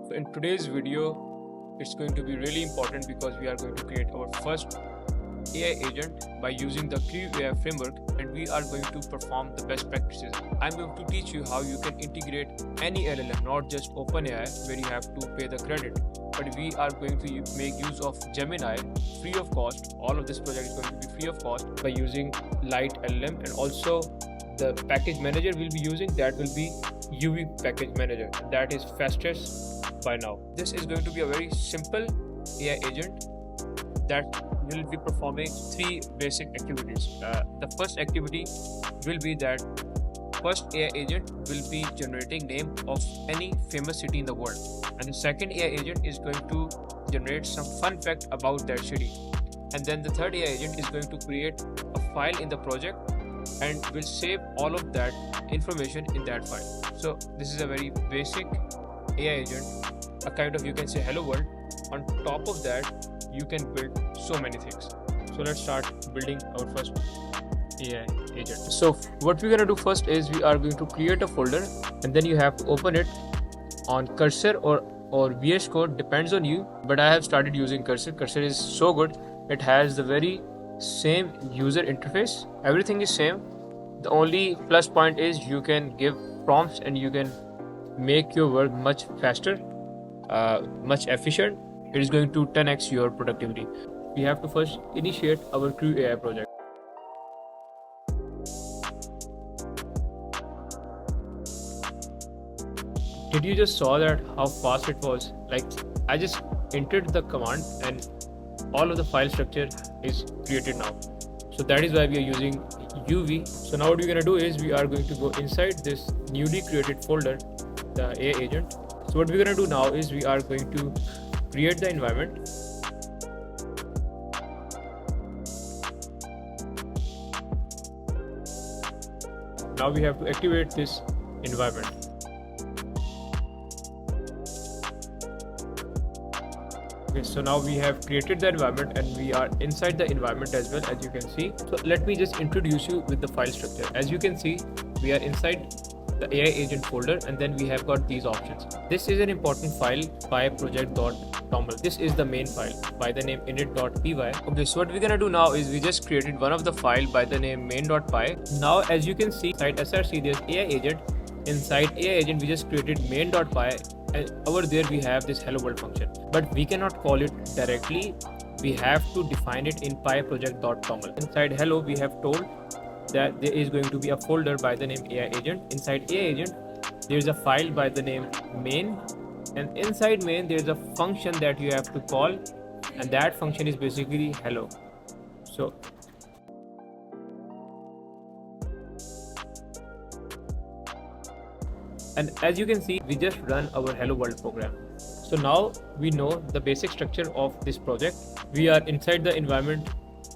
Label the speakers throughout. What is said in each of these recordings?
Speaker 1: So in today's video, it's going to be really important because we are going to create our first AI agent by using the Creo AI framework, and we are going to perform the best practices. I'm going to teach you how you can integrate any LLM, not just OpenAI where you have to pay the credit, but we are going to make use of Gemini free of cost. All of this project is going to be free of cost by using Light LLM, and also the package manager we'll be using, that will be UV package manager, that is fastest by now. This is going to be a very simple AI agent that will be performing three basic activities. The first activity will be that first AI agent will be generating name of any famous city in the world, and the second AI agent is going to generate some fun fact about that city, and then the third AI agent is going to create a file in the project and will save all of that information in that file. So this is a very basic AI agent, a kind of, you can say, hello world. On top of that, you can build so many things. So let's start building our first AI agent. So what we're gonna do first is we are going to create a folder, and then you have to open it on Cursor or VS Code, depends on you, but I have started using Cursor. Cursor is so good. It has the very same user interface, everything is same. The only plus point is you can give prompts and you can make your work much faster, much efficient. It is going to 10x your productivity. We have to first initiate our Creo AI project. Did you just saw that how fast it was? Like, I just entered the command and all of the file structure is created now. So that is why we are using UV. So now what we're going to do is we are going to go inside this newly created folder, the AI agent. So what we're going to do now is we are going to create the environment. Now we have to activate this environment. Okay, so now we have created the environment and we are inside the environment as well, as you can see. So let me just introduce you with the file structure. As you can see, we are inside the AI agent folder, and then we have got these options. This is an important file, project.toml. This is the main file by the name init.py. Okay, so what we're gonna do now is we just created one of the file by the name main.py. Now as you can see, inside src there's AI agent. Inside AI agent we just created main.py, and over there we have this hello world function, but we cannot call it directly. We have to define it in pyproject.toml. Inside hello we have told that there is going to be a folder by the name AI agent. Inside AI agent there is a file by the name main, and inside main there is a function that you have to call, and that function is basically hello. So and as you can see, we just run our hello world program. So now we know the basic structure of this project. We are inside the environment.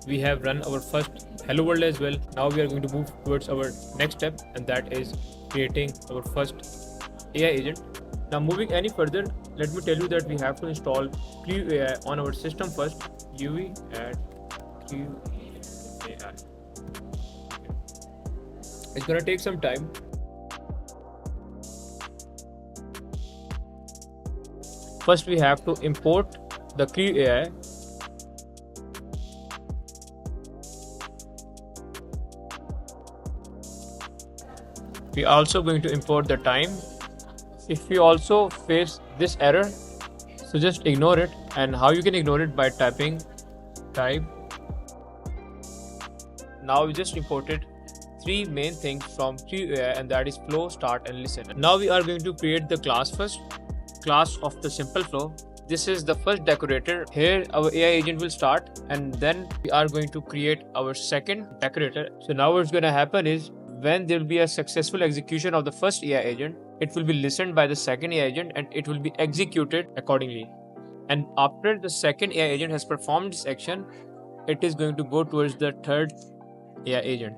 Speaker 1: We have run our first hello world as well. Now we are going to move towards our next step, and that is creating our first AI agent. Now moving any further, let me tell you that we have to install Creo AI on our system first. UV add Creo AI. It's gonna take some time. First we have to import the Creo AI. We are also going to import the time. If you also face this error, so just ignore it. And how you can ignore it? By typing type. Now we just imported three main things from Creo AI, and that is flow, start and listen. Now we are going to create the class first. Class of the simple flow. This is the first decorator. Here our AI agent will start, and then we are going to create our second decorator. So now what's going to happen is, when there will be a successful execution of the first AI agent, it will be listened by the second AI agent and it will be executed accordingly. And after the second AI agent has performed this action, it is going to go towards the third AI agent.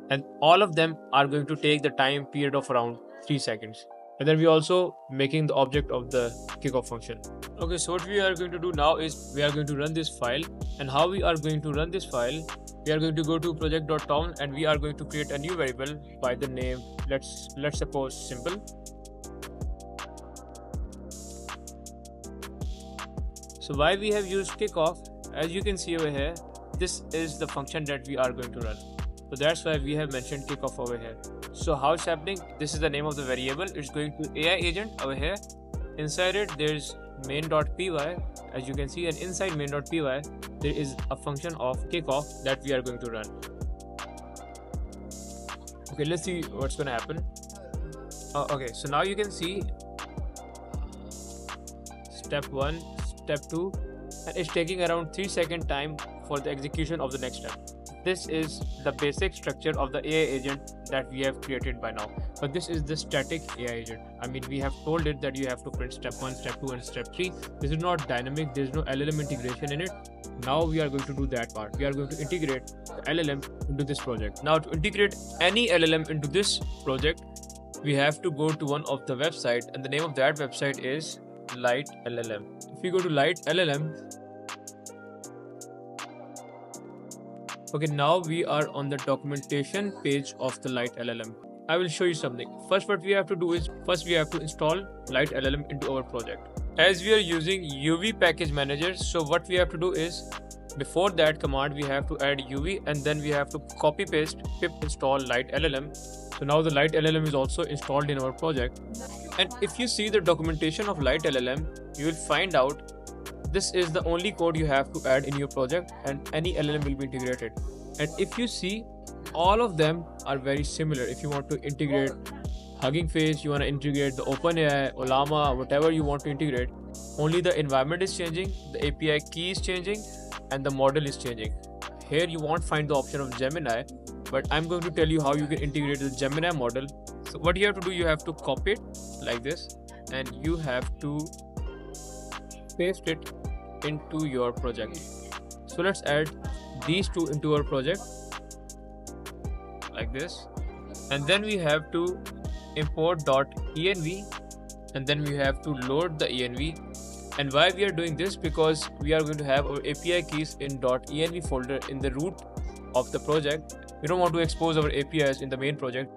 Speaker 1: And all of them are going to take the time period of around 3 seconds. And then we also making the object of the kickoff function. Okay, so what we are going to do now is we are going to run this file. And how we are going to run this file, we are going to go to project.toml and we are going to create a new variable by the name, let's suppose simple. So why we have used kickoff, as you can see over here, this is the function that we are going to run. So that's why we have mentioned kickoff over here. So how it's happening, this is the name of the variable. It's going to AI agent over here. Inside it, there's main.py, as you can see, and inside main.py, there is a function of kickoff that we are going to run. Okay, let's see what's going to happen. Okay, so now you can see step 1, step 2, and it's taking around 3-second time for the execution of the next step. This is the basic structure of the AI agent that we have created by now. But this is the static AI agent. I mean, we have told it that you have to print step 1, step 2, and step 3. This is not dynamic. There is no LLM integration in it. Now we are going to do that part. We are going to integrate the LLM into this project. Now to integrate any LLM into this project, we have to go to one of the website, and the name of that website is Light LLM. If you go to Light LLM, okay, now we are on the documentation page of the Light LLM. I will show you something. First, what we have to do is, first we have to install Light LLM into our project. As we are using UV package manager, so what we have to do is, before that command, we have to add UV, and then we have to copy paste pip install Light LLM. So now the Light LLM is also installed in our project. And if you see the documentation of Light LLM, you will find out this is the only code you have to add in your project, and any LLM will be integrated. And if you see, all of them are very similar. If you want to integrate Hugging Face, you want to integrate the OpenAI, Ollama, whatever you want to integrate, only the environment is changing, the API key is changing, and the model is changing. Here you won't find the option of Gemini, but I'm going to tell you how you can integrate the Gemini model. So what you have to do, you have to copy it like this, and you have to paste it into your project. So let's add these two into our project like this, and then we have to import .env, and then we have to load the env. And why we are doing this, because we are going to have our API keys in .env folder in the root of the project. We don't want to expose our APIs in the main project.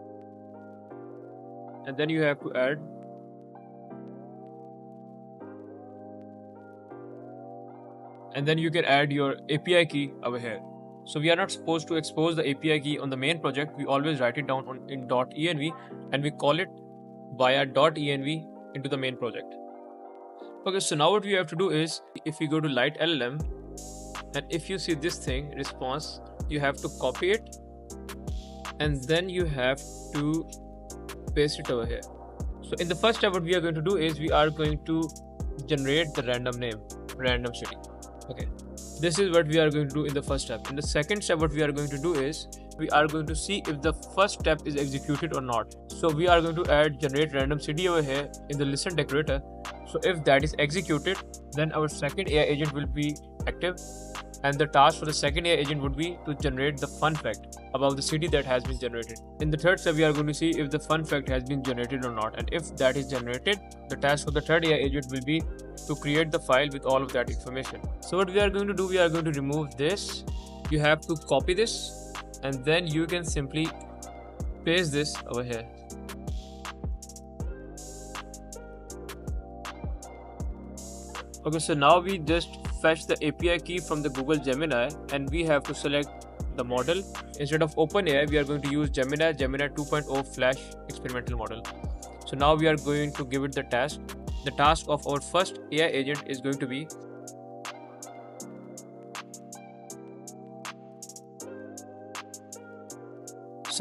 Speaker 1: And then you have to add and then you can add your API key over here. So we are not supposed to expose the API key on the main project. We always write it down in .env, and we call it via .env into the main project. Okay, so now what we have to do is, if we go to Light LLM, and if you see this thing, response, you have to copy it, and then you have to paste it over here. So in the first step, what we are going to do is, we are going to generate the random name, random city. Okay, this is what we are going to do in the first step. In the second step, what we are going to do is, we are going to see if the first step is executed or not. So we are going to add generate random city over here in the listen decorator. So if that is executed, then our second AI agent will be active, and the task for the second AI agent would be to generate the fun fact about the city that has been generated. In the third step, we are going to see if the fun fact has been generated or not, and if that is generated, the task for the third AI agent will be to create the file with all of that information. So what we are going to do, we are going to remove this. You have to copy this, and then you can simply paste this over here. Okay, so now we just fetch the API key from the Google Gemini, and we have to select the model. Instead of OpenAI, we are going to use Gemini 2.0 Flash experimental model. So now we are going to give it the task. The task of our first AI agent is going to be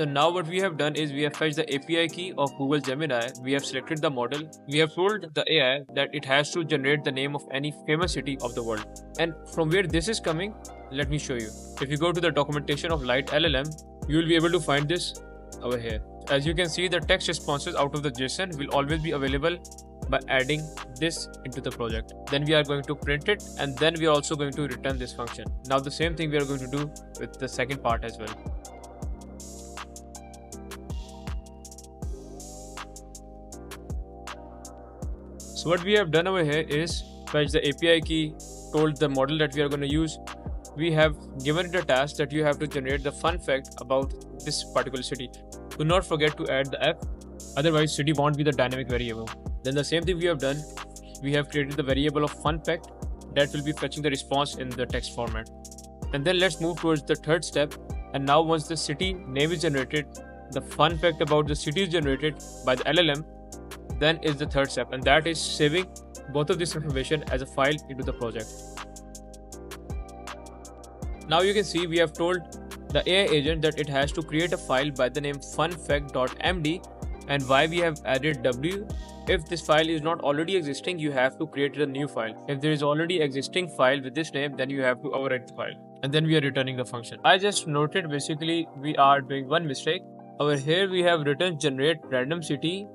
Speaker 1: So now what we have done is, we have fetched the API key of Google Gemini, we have selected the model, we have told the AI that it has to generate the name of any famous city of the world. And from where this is coming, let me show you. If you go to the documentation of Light LLM, you will be able to find this over here. As you can see, the text responses out of the JSON will always be available by adding this into the project. Then we are going to print it, and then we are also going to return this function. Now the same thing we are going to do with the second part as well. So what we have done over here is fetch the API key, told the model that we are going to use. We have given it a task that you have to generate the fun fact about this particular city. Do not forget to add the F, otherwise city won't be the dynamic variable. Then the same thing we have done, we have created the variable of fun fact, that will be fetching the response in the text format. And then let's move towards the third step. And now once the city name is generated, the fun fact about the city is generated by the LLM, then is the third step, and that is saving both of this information as a file into the project. Now you can see we have told the AI agent that it has to create a file by the name funfact.md, and why we have added w. If this file is not already existing, you have to create a new file. If there is already existing file with this name, then you have to overwrite the file, and then we are returning the function. I just noted basically we are doing one mistake. Over here we have written generate random city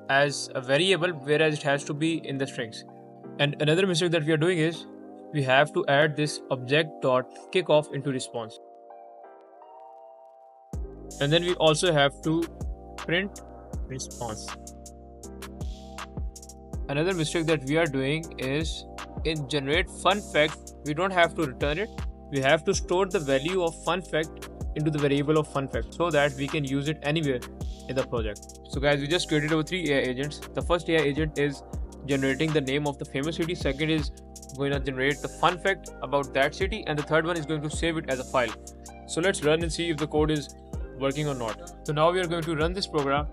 Speaker 1: as a variable, whereas it has to be in the strings. And another mistake that we are doing is we have to add this object.kickoff into response. And then we also have to print response. Another mistake that we are doing is in generate fun fact, we don't have to return it. We have to store the value of fun fact into the variable of fun fact so that we can use it anywhere in the project. So guys, we just created our 3 AI agents. The first AI agent is generating the name of the famous city. Second is going to generate the fun fact about that city, and the third one is going to save it as a file. So let's run and see if the code is working or not. So now we are going to run this program.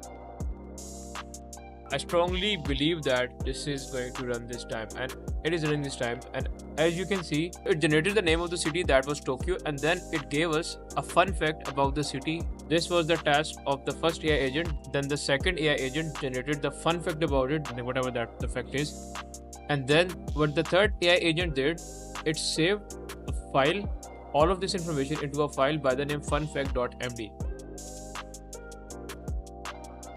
Speaker 1: I strongly believe that this is going to run this time, and it is running this time. And as you can see, it generated the name of the city, that was Tokyo, and then it gave us a fun fact about the city. This was the task of the first AI agent. Then the second AI agent generated the fun fact about it, whatever that the fact is. And then what the third AI agent did, it saved a file, all of this information into a file by the name funfact.md.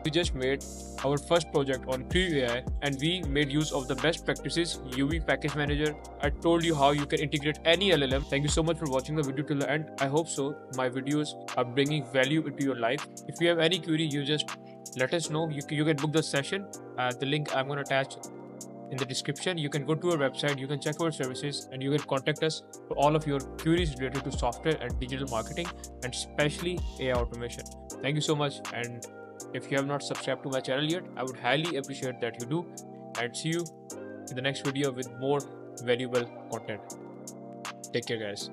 Speaker 1: We just made our first project on Creo AI, and we made use of the best practices UV package manager. I told you how you can integrate any LLM. Thank you so much for watching the video till the end. I hope so my videos are bringing value into your life. If you have any query, you just let us know. You can book the session. The link I'm going to attach in the description. You can go to our website, you can check our services, and you can contact us for all of your queries related to software and digital marketing, and especially AI automation. Thank you so much, and if you have not subscribed to my channel yet, I would highly appreciate that you do, and see you in the next video with more valuable content. Take care, guys.